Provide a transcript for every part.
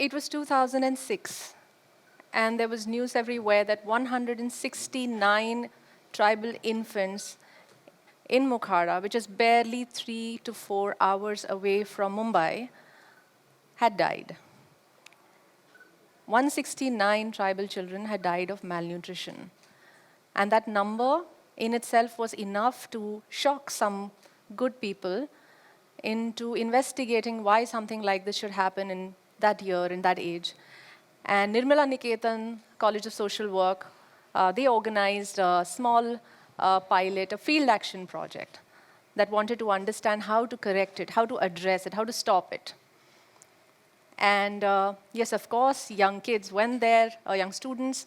It was 2006, and there was news everywhere that 169 tribal infants in Mukhara, which is barely 3 to 4 hours away from Mumbai, had died. 169 tribal children had died of malnutrition. And that number in itself was enough to shock some good people into investigating why something like this should happen in that year, in that age. And Nirmala Niketan College of Social Work, they organized a small pilot, a field action project that wanted to understand how to correct it, how to address it, how to stop it. And yes, of course, young kids went there, young students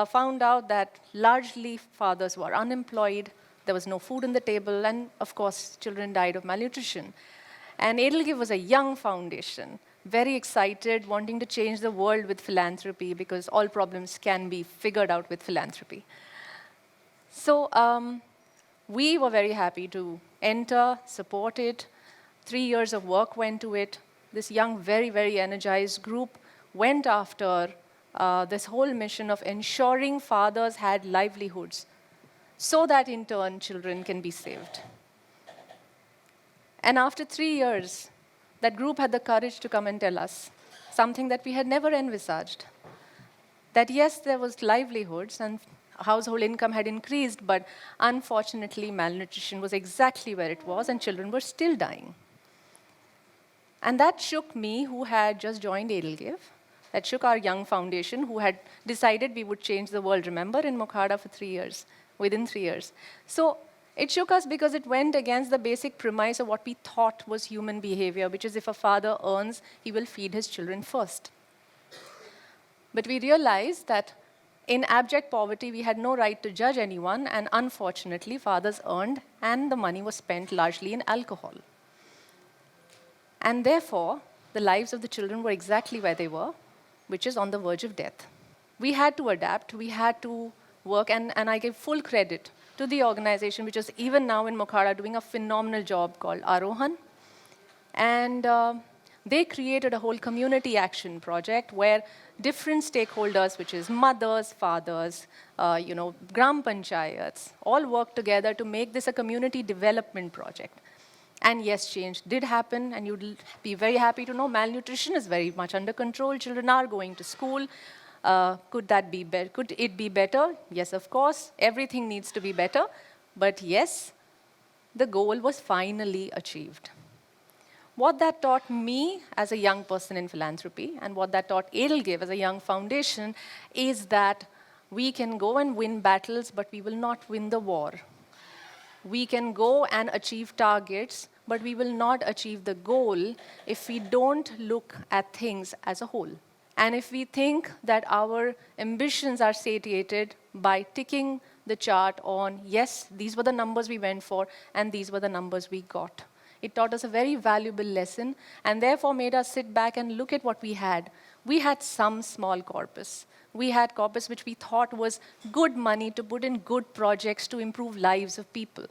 found out that largely fathers were unemployed, there was no food on the table, and of course, children died of malnutrition. And EdelGive was a young foundation, very excited, wanting to change the world with philanthropy because all problems can be figured out with philanthropy. So we were very happy to enter, support it. 3 years of work went to it. This young, very, very energized group went after this whole mission of ensuring fathers had livelihoods so that, in turn, children can be saved. And after 3 years, that group had the courage to come and tell us something that we had never envisaged, that yes, there was livelihoods and household income had increased, but unfortunately, malnutrition was exactly where it was, and children were still dying. And that shook me, who had just joined EdelGive. That shook our young foundation, who had decided we would change the world, remember, in Mukhara for 3 years, within 3 years. So it shook us because it went against the basic premise of what we thought was human behavior, which is if a father earns, he will feed his children first. But we realized that in abject poverty, we had no right to judge anyone, and unfortunately, fathers earned, and the money was spent largely in alcohol. And therefore, the lives of the children were exactly where they were, which is on the verge of death. We had to adapt, we had to work, and I give full credit to the organization, which is even now in Mukhara doing a phenomenal job called Arohan. And they created a whole community action project where different stakeholders, which is mothers, fathers, gram panchayats, all worked together to make this a community development project. And yes, change did happen, and you'd be very happy to know malnutrition is very much under control. Children are going to school. Could it be better? Yes, of course. Everything needs to be better. But yes, the goal was finally achieved. What that taught me as a young person in philanthropy, and what that taught EdelGive as a young foundation, is that we can go and win battles, but we will not win the war. We can go and achieve targets, but we will not achieve the goal if we don't look at things as a whole. And if we think that our ambitions are satiated by ticking the chart on, yes, these were the numbers we went for, and these were the numbers we got. It taught us a very valuable lesson, and therefore made us sit back and look at what we had. We had some small corpus. We had corpus which we thought was good money to put in good projects to improve lives of people.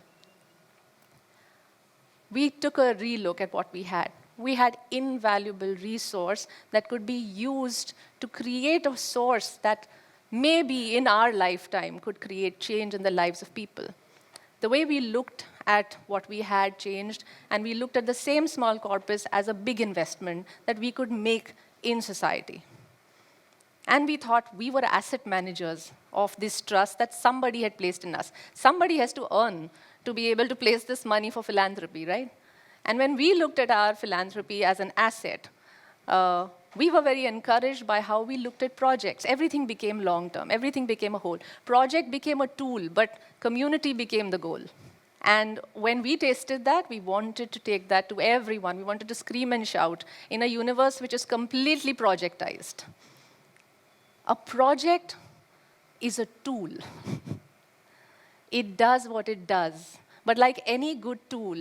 We took a relook at what we had. We had invaluable resource that could be used to create a source that maybe in our lifetime could create change in the lives of people. The way we looked at what we had changed, and we looked at the same small corpus as a big investment that we could make in society. And we thought we were asset managers of this trust that somebody had placed in us. Somebody has to earn to be able to place this money for philanthropy, right? And when we looked at our philanthropy as an asset, we were very encouraged by how we looked at projects. Everything became long-term. Everything became a whole. Project became a tool, but community became the goal. And when we tasted that, we wanted to take that to everyone. We wanted to scream and shout in a universe which is completely projectized. A project is a tool. It does what it does. But like any good tool,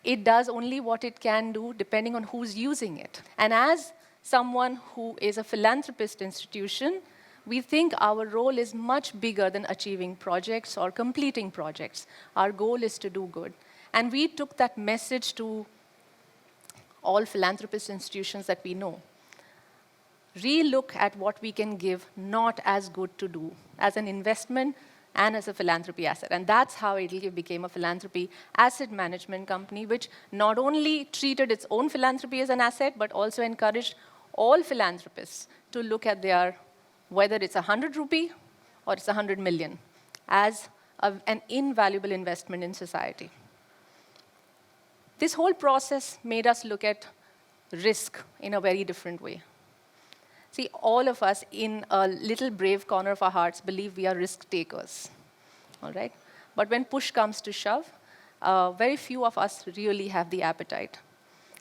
it does only what it can do depending on who's using it. And as someone who is a philanthropist institution, we think our role is much bigger than achieving projects or completing projects. Our goal is to do good. And we took that message to all philanthropist institutions that we know. relook at what we can give not as good to do, as an investment and as a philanthropy asset. And that's how EdelGive became a philanthropy asset management company, which not only treated its own philanthropy as an asset, but also encouraged all philanthropists to look at whether it's 100 rupee or it's 100 million, as an invaluable investment in society. This whole process made us look at risk in a very different way. See, all of us in a little brave corner of our hearts believe we are risk takers, all right? But when push comes to shove, very few of us really have the appetite.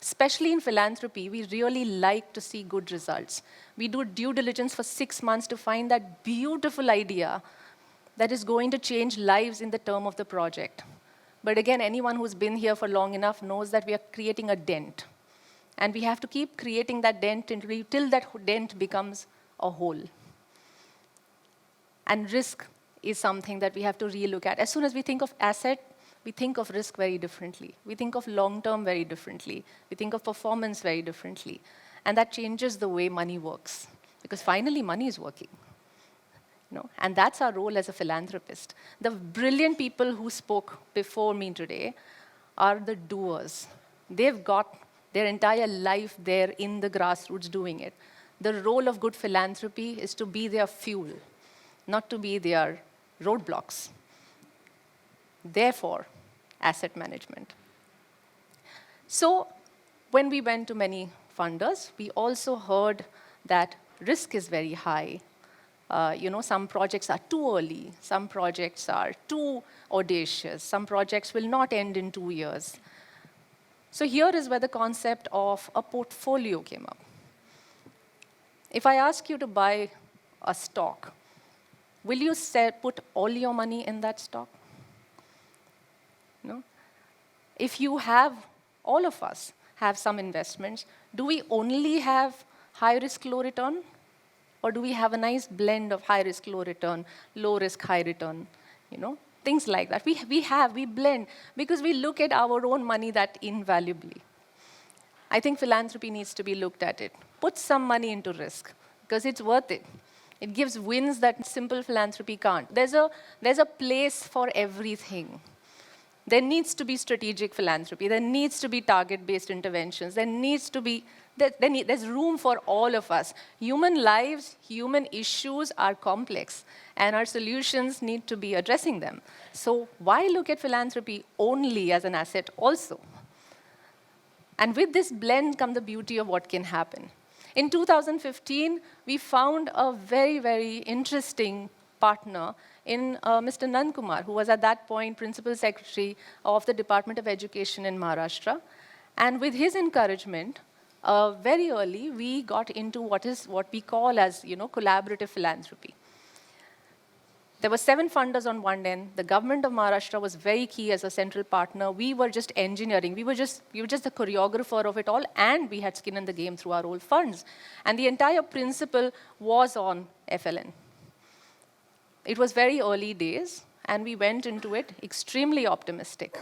Especially in philanthropy, we really like to see good results. We do due diligence for 6 months to find that beautiful idea that is going to change lives in the term of the project. But again, anyone who's been here for long enough knows that we are creating a dent. And we have to keep creating that dent till that dent becomes a hole. And risk is something that we have to relook at. As soon as we think of asset, we think of risk very differently. We think of long-term very differently. We think of performance very differently. And that changes the way money works. Because finally, money is working. And that's our role as a philanthropist. The brilliant people who spoke before me today are the doers. They've got their entire life there in the grassroots doing it. The role of good philanthropy is to be their fuel, not to be their roadblocks. Therefore, asset management. So when we went to many funders, we also heard that risk is very high. Some projects are too early. Some projects are too audacious. Some projects will not end in 2 years. So here is where the concept of a portfolio came up. If I ask you to buy a stock, will you put all your money in that stock? No? If you have, all of us have some investments, do we only have high risk, low return? Or do we have a nice blend of high risk, low return, low risk, high return? Things like that. We blend because we look at our own money that invaluably. I think philanthropy needs to be looked at it. Put some money into risk because it's worth it. It gives wins that simple philanthropy can't. There's a place for everything. There needs to be strategic philanthropy. There needs to be target-based interventions. There's room for all of us. Human lives, human issues are complex, and our solutions need to be addressing them. So why look at philanthropy only as an asset also? And with this blend comes the beauty of what can happen. In 2015, we found a very, very interesting partner in Mr. Nandkumar, who was at that point Principal Secretary of the Department of Education in Maharashtra. And with his encouragement, very early, we got into what we call as collaborative philanthropy. There were 7 funders on one end. The government of Maharashtra was very key as a central partner. We were just engineering. We were just the choreographer of it all, and we had skin in the game through our old funds. And the entire principle was on FLN. It was very early days, and we went into it extremely optimistic.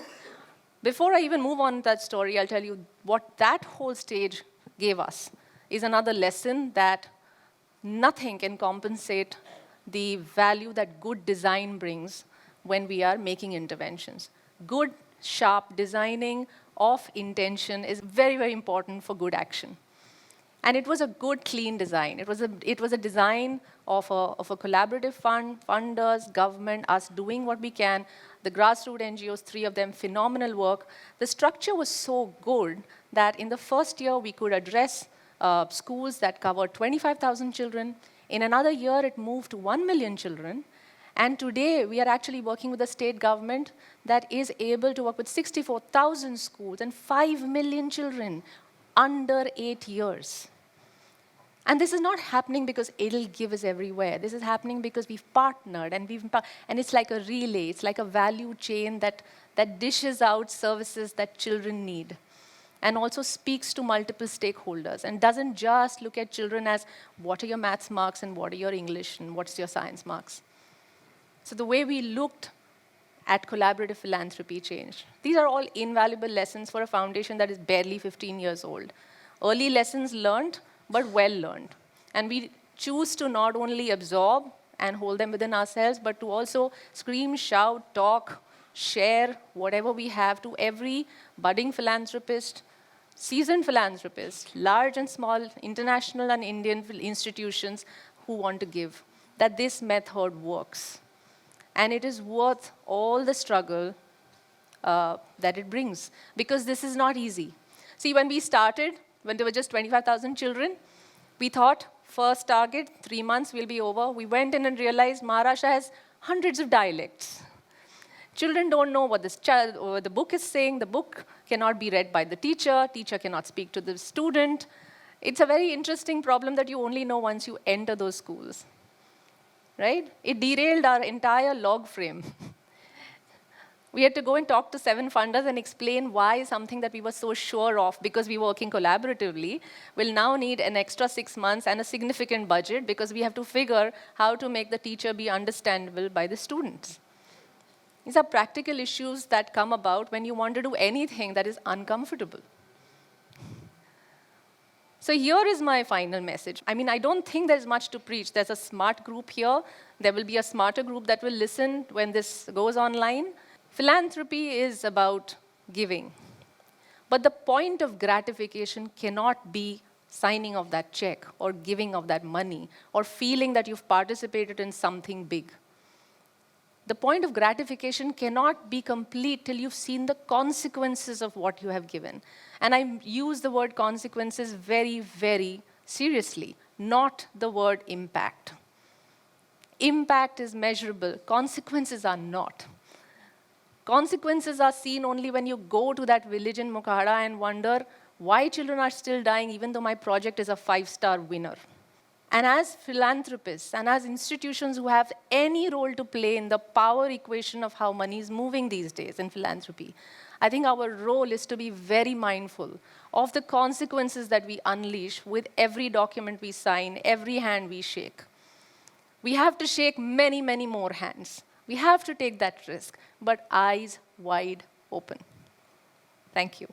Before I even move on to that story, I'll tell you what that whole stage gave us is another lesson that nothing can compensate the value that good design brings when we are making interventions. Good, sharp designing of intention is very, very important for good action. And it was a good, clean design. It was a design of a collaborative fund, funders, government, us doing what we can, the grassroots NGOs, 3 of them, phenomenal work. The structure was so good that in the first year, we could address schools that covered 25,000 children. In another year, it moved to 1 million children. And today, we are actually working with a state government that is able to work with 64,000 schools and 5 million children under 8 years. And this is not happening because EdelGive is everywhere. This is happening because we've partnered, and it's like a relay. It's like a value chain that dishes out services that children need, and also speaks to multiple stakeholders, and doesn't just look at children as what are your maths marks and what are your English and what's your science marks. So the way we looked at collaborative philanthropy changed. These are all invaluable lessons for a foundation that is barely 15 years old. Early lessons learned, but well learned. And we choose to not only absorb and hold them within ourselves, but to also scream, shout, talk, share whatever we have to every budding philanthropist, seasoned philanthropist, large and small, international and Indian institutions who want to give, that this method works. And it is worth all the struggle that it brings, because this is not easy. See, when we started, when there were just 25,000 children, we thought, first target, 3 months will be over. We went in and realized Maharashtra has hundreds of dialects. Children don't know what the book is saying. The book cannot be read by the teacher. Teacher cannot speak to the student. It's a very interesting problem that you only know once you enter those schools, right? It derailed our entire log frame. We had to go and talk to 7 funders and explain why something that we were so sure of, because we were working collaboratively, will now need an extra 6 months and a significant budget, because we have to figure how to make the teacher be understandable by the students. These are practical issues that come about when you want to do anything that is uncomfortable. So here is my final message. I mean, I don't think there's much to preach. There's a smart group here. There will be a smarter group that will listen when this goes online. Philanthropy is about giving. But the point of gratification cannot be signing of that check or giving of that money or feeling that you've participated in something big. The point of gratification cannot be complete till you've seen the consequences of what you have given. And I use the word consequences very, very seriously, not the word impact. Impact is measurable. Consequences are not. Consequences are seen only when you go to that village in Mukhara and wonder why children are still dying even though my project is a 5-star winner. And as philanthropists and as institutions who have any role to play in the power equation of how money is moving these days in philanthropy, I think our role is to be very mindful of the consequences that we unleash with every document we sign, every hand we shake. We have to shake many, many more hands. We have to take that risk, but eyes wide open. Thank you.